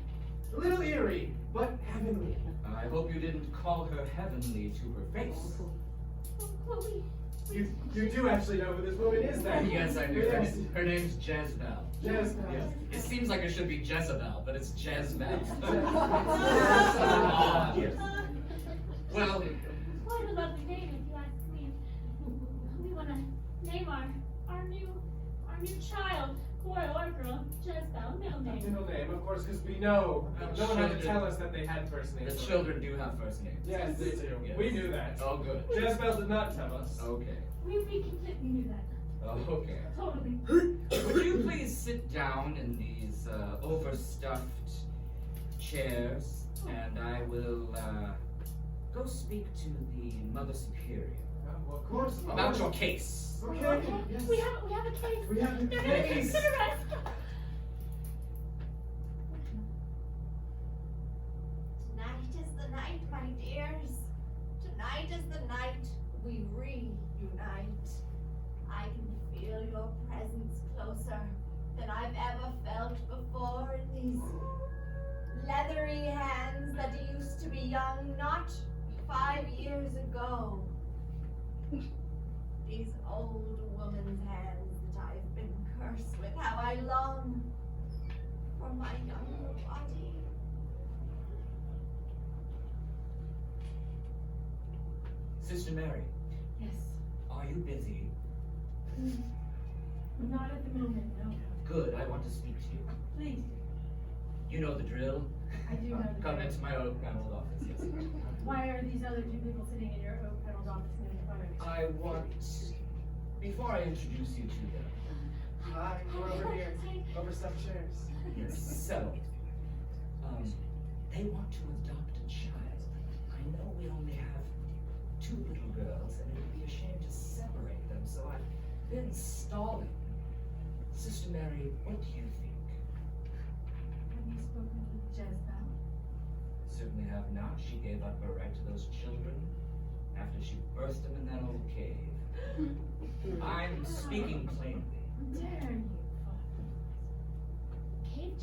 A little eerie, but heavenly. I hope you didn't call her heavenly to her face. Oh, Chloe. You do actually know who this woman is, then? Yes, I do. Yes. Her name's Jezebel. Jezebel. Yes. It seems like it should be Jezebel, but it's Jezebel. Yes. Well, Quite a lovely name, if you ask me. We want to name our new child, boy or girl, Jezebel, middle name. Middle name, of course, because we know. No one had to tell us that they had first the names. children do have first names. Yes, they do. Yes. We knew that. Oh, good. Jezebel did not tell us. Okay. We completely knew that. Oh, okay. Totally. Would you please sit down in these overstuffed chairs, and I will go speak to the Mother Superior Well, of course. about your case. Okay. Yes. We have a case. We have a They're gonna case. consider us. Tonight is the night, my dears. Tonight is the night we reunite. I can feel your presence closer than I've ever felt before in these leathery hands that used to be young not 5 years ago. These old woman's hands that I've been cursed with, how I long for my younger body. Sister Mary, Yes. are you busy? Not at the moment, no. Good, I want to speak to you. Please. You know the drill. I do know the Come drill. into my oak paneled office, yes. Why are these other two people sitting in your oak paneled office and I want, before I introduce you to them, Hi, we're over here. Over some chairs. yes, settled. They want to adopt a child. I know we only have 2 little girls, and it would be a shame to separate them, so I've been stalling. Sister Mary, what do you think? Have you spoken to Jezebel? Certainly have not. She gave up her right to those children after she birthed them in that old cave. I'm speaking plainly. Dare you, Father?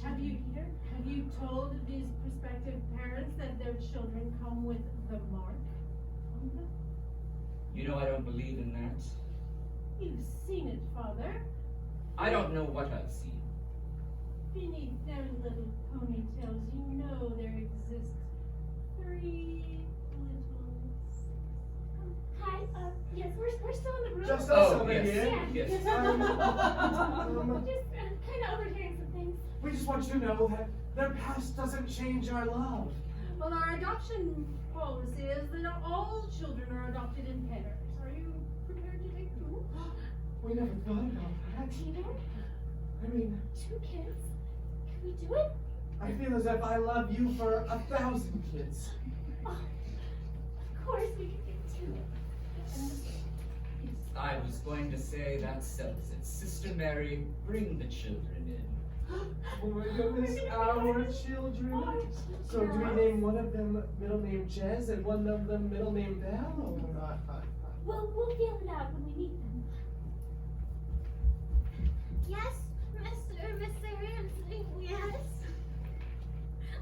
Have you told these prospective parents that their children come with the mark on them? You know I don't believe in that. You've seen it, Father. I don't know what I've seen. Beneath their little ponytails, you know there exist 3 little... Hi, yes, we're still in the room. Just us Oh, over yes, here. yes. Just kind of overhearing some things. We just want you to know that their past doesn't change our love. Well, our adoption policy is that all children are adopted in pairs. Are you prepared to take 2? We never thought about that. Peter, I mean, 2 kids. Can we do it? I feel as if I love you for 1,000 kids. Oh, of course we can get 2. I was going to say that settles it. Sister Mary, bring the children in. Oh my goodness, our children. So do we name one of them middle name Jez and one of them middle name Belle? Or not? We'll feel it out when we meet them. Yes, Mr. Ramsey, yes.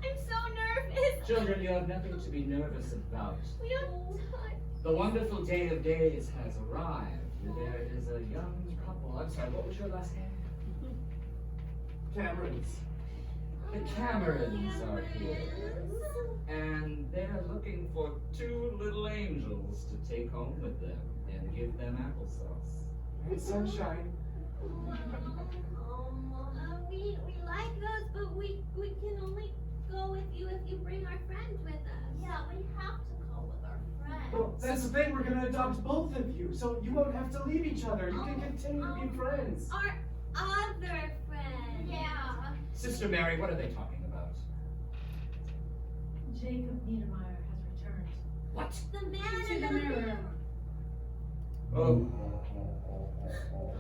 I'm so nervous. Children, you have nothing to be nervous about. We don't touch. The wonderful day of days has arrived. There is a young couple. I'm sorry, what was your last name? Camerons. The Camerons are here. And they're looking for 2 little angels to take home with them and give them applesauce. Hey, sunshine. We like those, but we can only go with you if you bring our friend with us. Yeah, we have to go with our friend. Well, that's the thing, we're gonna adopt both of you, so you won't have to leave each other. You can continue to be friends. Our other friend. Yeah. Sister Mary, what are they talking about? Jacob Niedermeyer has returned. What? The man To in the the mirror. Oh.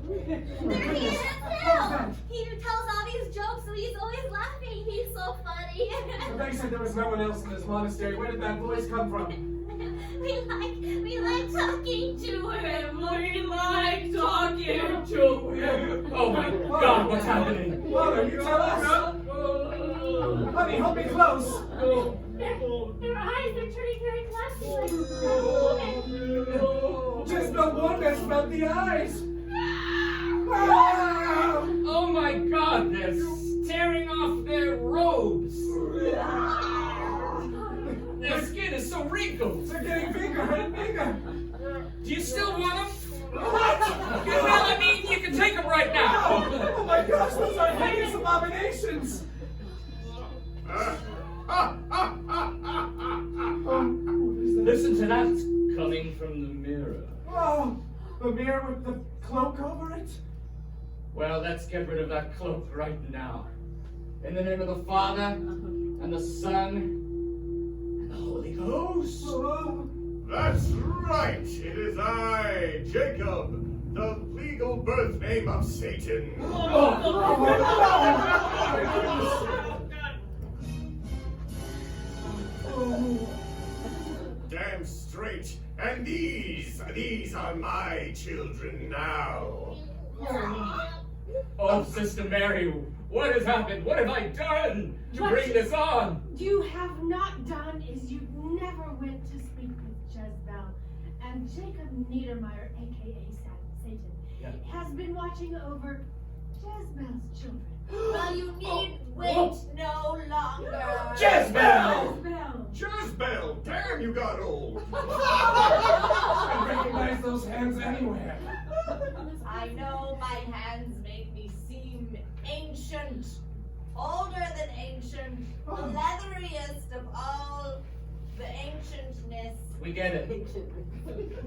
There he is now! Peter tells all these jokes, so he's always laughing. He's so funny. They said there was no one else in this monastery. Where did that voice come from? we like talking to him. We like talking to him. Oh my God, what's happening? Mother, you tell us. Honey, hold me close. Their eyes, they're turning very glassy. Just no wonder about the eyes. Ah! Oh my God, they're tearing off their robes. Their skin is so wrinkled. They're getting bigger and bigger. Do you still want them? What? Well, I mean, you can take them right now. Oh my gosh, those are hideous abominations. Listen to that coming from the mirror. Oh, the mirror with the cloak over it? Well, let's get rid of that cloak right now. In the name of the Father, and the Son, and the Holy Ghost. Oh. That's right. It is I, Jacob, the legal birth name of Satan. Damn straight. And these are my children now. Oh, Sister Mary, what has happened? What have I done to bring this on? You have not done is you never went to speak with Jezebel. And Jacob Niedermeyer, aka Satan, has been watching over Jezebel's children. Well, you need wait no longer. Jezebel! Jezebel! Damn, you got old. I recognize those hands anywhere. I know my hands make me seem ancient, older than ancient, the leatheriest of all the ancientness. We get it.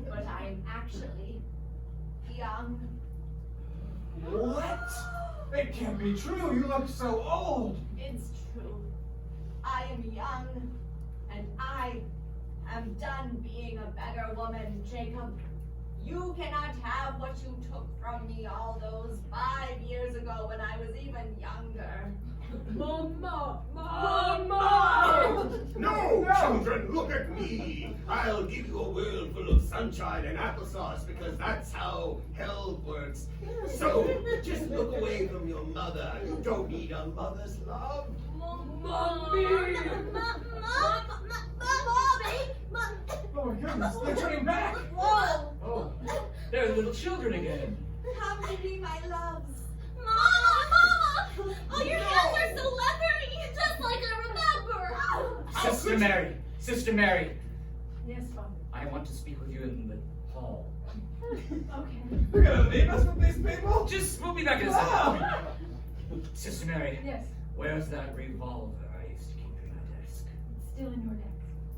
But I'm actually young. What? It can't be true. You look so old. It's true. I am young, and I am done being a beggar woman, Jacob. You cannot have what you took from me all those 5 years ago when I was even younger. Mama! Mama! No, children, look at me. I'll give you a world full of sunshine and applesauce because that's how hell works. So, just look away from your mother. You don't need a mother's love. Mommy! Oh my goodness, they're turning back. Whoa! Oh, they're little children again. Come to be my loves. Mama! Oh, your hands are so leathery, just like I remember. Sister Mary, Yes, Father. I want to speak with you in the hall. Okay. You're gonna leave us with these people? Just move me back in a second. Sister Mary, Yes, where's that revolver I used to keep in my desk? it's still in your desk.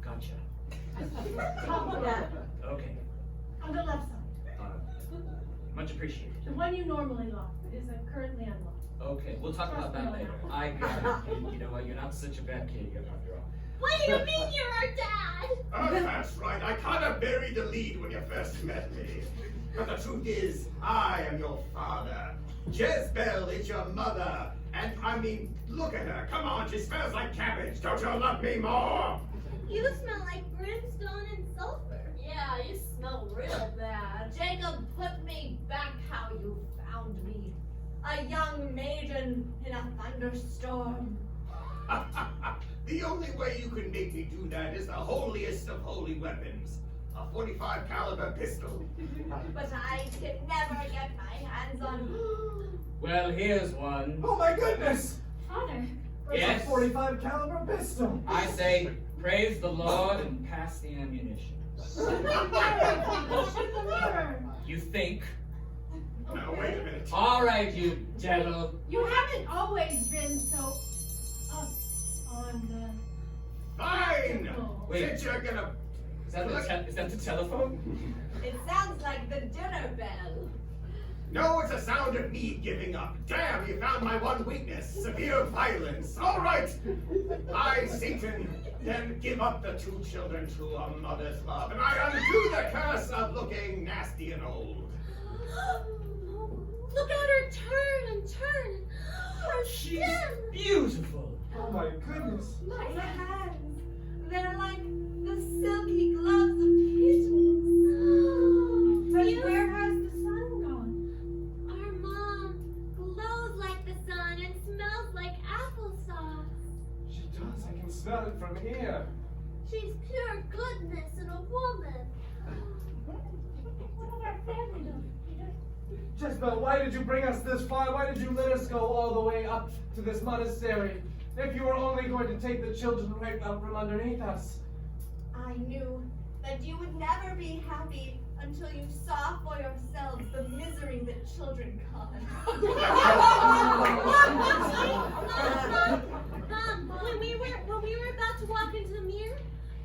Gotcha. Top of that, Okay. on the left side. Much appreciated. The one you normally lock is currently unlocked. Okay, we'll talk about that later. I got it. You know what? You're not such a bad kid after all. What do you mean you're our dad? That's right. I kind of buried the lead when you first met me. But the truth is, I am your father. Jezebel is your mother. And I mean, look at her. Come on, she smells like cabbage. Don't you love me more? You smell like brimstone and sulfur. Yeah, you smell real bad. Jacob, put me back how you found me. A young maiden in a thunderstorm. The only way you can make me do that is the holiest of holy weapons. A 45 caliber pistol. But I could never get my hands on. Well, here's one. Oh my goodness! Father, That's Yes. a 45 caliber pistol. I say, praise the Lord and pass the ammunition. shoot the mirror. You think? Now, wait a minute. All right, you devil. You haven't always been so up on the Fine! pedestal. Wait. Since you're gonna... Is that the telephone? It sounds like the dinner bell. No, it's a sound of me giving up. Damn, you found my one weakness. Severe violence. All right. I, Satan, then give up the two children to a mother's love, and I undo the curse of looking nasty and old. Look at her turn and turn. Her She's skin. beautiful. Oh my goodness. My hands, they're like the silky gloves of kittens. But where has the sun gone? Our mom glows like the sun and smells like applesauce. She does. I can smell it from here. She's pure goodness in a woman. What of our family though, Peter? Jezebel, why did you bring us this far? Why did you let us go all the way up to this monastery? If you were only going to take the children right out from underneath us. I knew that you would never be happy until you saw for yourselves the misery that children cause. Mom, when we were about to walk into the mirror,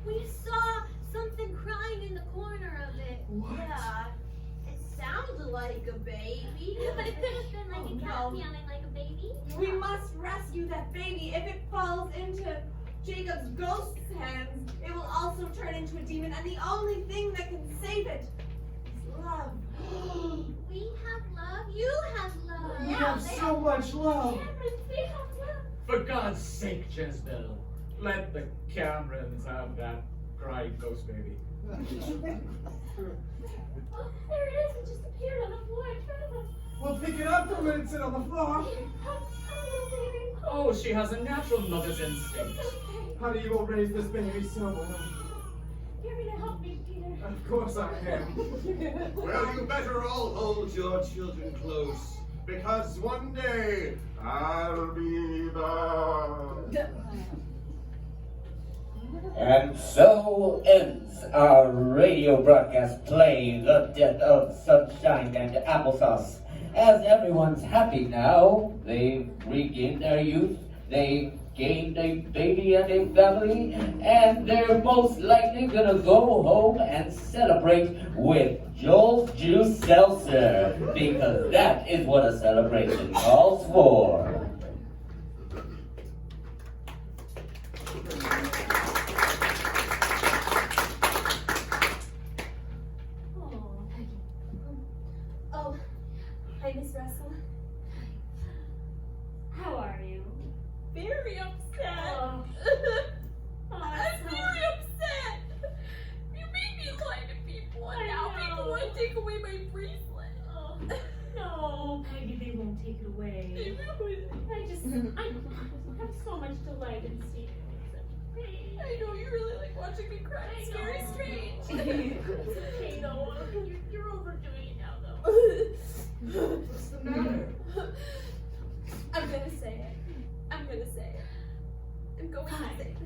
we saw something crying in the corner of it. What? Yeah, it sounded like a baby, but it could have been like a cat Oh, no. meowing like a baby. We must rescue that baby. If it falls into Jacob's ghost's hands, it will also turn into a demon, and the only thing that can save it is love. We have love. You have love. We have so much love. Cameron, we have love. For God's sake, Jezebel, let the Camerons have that crying ghost baby. Oh, there it is. It just appeared on the floor in front of us. We'll pick it up from when it's on the floor. Oh, little baby. Oh, she has a natural mother's instinct. How do you raise this baby so well? You're gonna help me, Peter. Of course I am. Well, you better all hold your children close, because one day I'll be back. And so ends our radio broadcast playing The Death of Sunshine and Applesauce. As everyone's happy now, they've regained their youth, they gained a baby and a family, and they're most likely gonna go home and celebrate with Joel's Juice Seltzer, because that is what a celebration calls for. Oh, Peggy. Oh, hi, Miss Russell. How are you? Very upset. Oh. I'm very upset. You made me lie to people, and I now know. people want to take away my bracelet. Oh, no, Peggy, they won't take it away. I have so much delight in seeing you. I know you really like watching me cry. It's very strange. It's okay, though. You're overdoing it now, though. What's the matter? I'm gonna say it. I'm going to say it. I'm going to say it.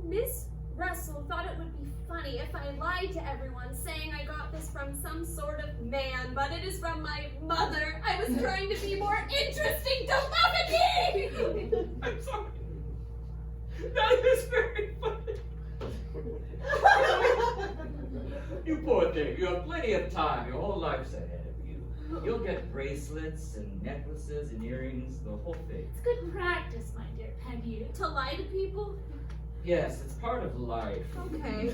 Miss Russell thought it would be funny if I lied to everyone saying I got this from some sort of man, but it is from my mother. I was trying to be more interesting to Lemony! I'm sorry. That is very funny. You poor thing, you have plenty of time. Your whole life's ahead of you. You'll get bracelets and necklaces and earrings, the whole thing. It's good practice, my dear Peggy. To lie to people? Yes, it's part of life. Okay.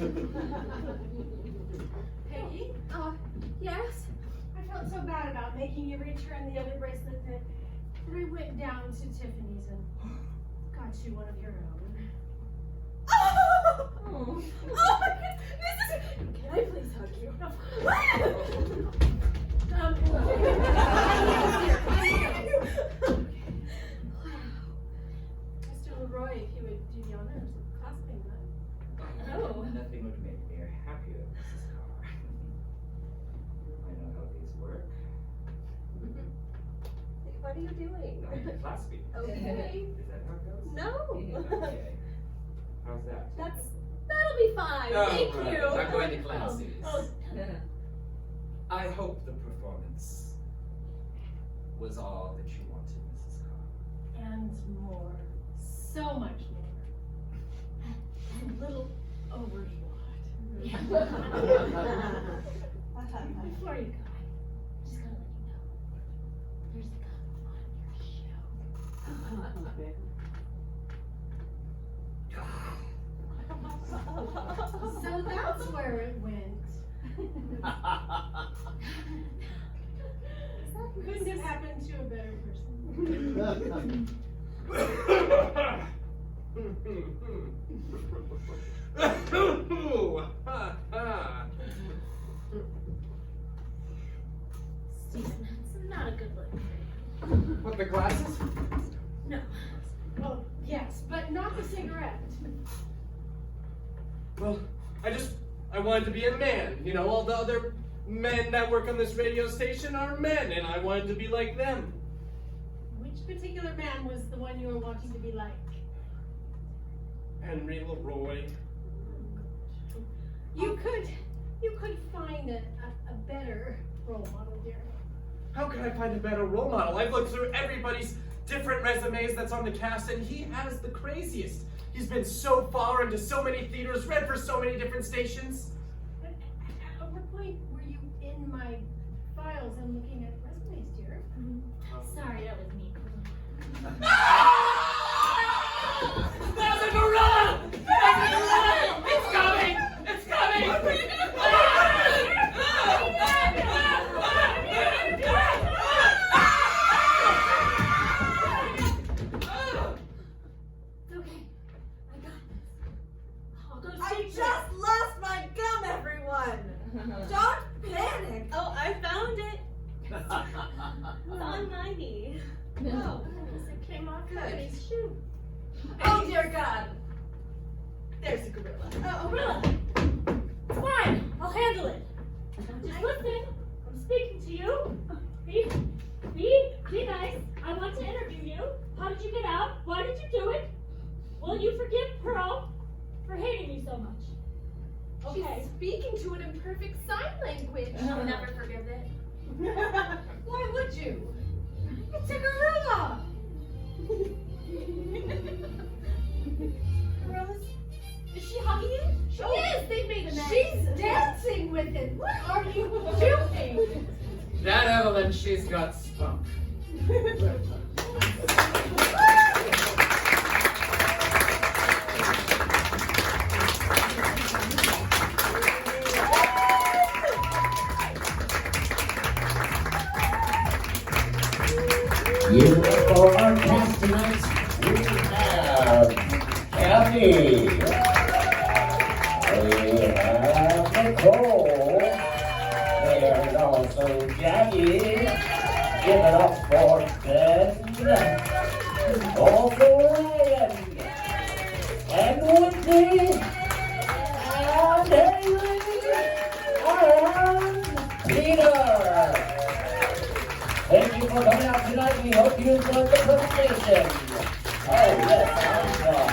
Peggy, Yes? I felt so bad about making you return the other bracelet that I went down to Tiffany's and got you one of your own. Oh! Oh my God! This is... Can I please hug you? Mr. Leroy, if you would do the honors of clasping that. Oh. Nothing would make me happier, Mrs. Carr. I know how these work. What are you doing? I'm clasping. Okay. Is that how it goes? No. Okay. How's that? That'll be fine. Oh, Thank right. you. I'm going to classes. Oh, I hope the performance was all that you wanted, Mrs. Carr. And more. So much more. And a little overwrought. before you go, I just gotta let you know. There's a gun on your show. So that's where it went. Couldn't have happened to a better person. Stephen, it's not a good look for you. What, the glasses? No. Well, yes, but not the cigarette. Well, I wanted to be a man. You know, all the other men that work on this radio station are men, and I wanted to be like them. Which particular man was the one you were wanting to be like? Henry Leroy. You could find a better role model, dear. How can I find a better role model? I've looked through everybody's different resumes that's on the cast, and he has the craziest. He's been so far into so many theaters, read for so many different stations. At what point were you in my files and looking at resumes, dear? Sorry, that was me. There's a gorilla! There's a gorilla! It's coming! It's coming! Okay, I got this. I'll go I see just lost my gum, everyone! Don't panic! Oh, I found it. It's on my knee. No. It came off Good. Henry's shoe. Oh dear God! There's a gorilla. Oh, gorilla! Fine, I'll handle it. Just listen. I'm speaking to you. Be nice. I want to interview you. How did you get out? Why did you do it? Will you forgive Pearl for hating me so much? Okay. She's speaking to it in perfect sign language. I'll never forgive it. Why would you? It's a gorilla. with it. What are you doing? That Evelyn, she's got spunk. You for our cast tonight, we have Kathy. We have Nicole. There's also Jackie. Give it up for Ben. Also Ryan. And Whitney. And Haley. And Peter. Thank you for coming out tonight. We hope you enjoyed the presentation. Oh, yes, I'm sorry.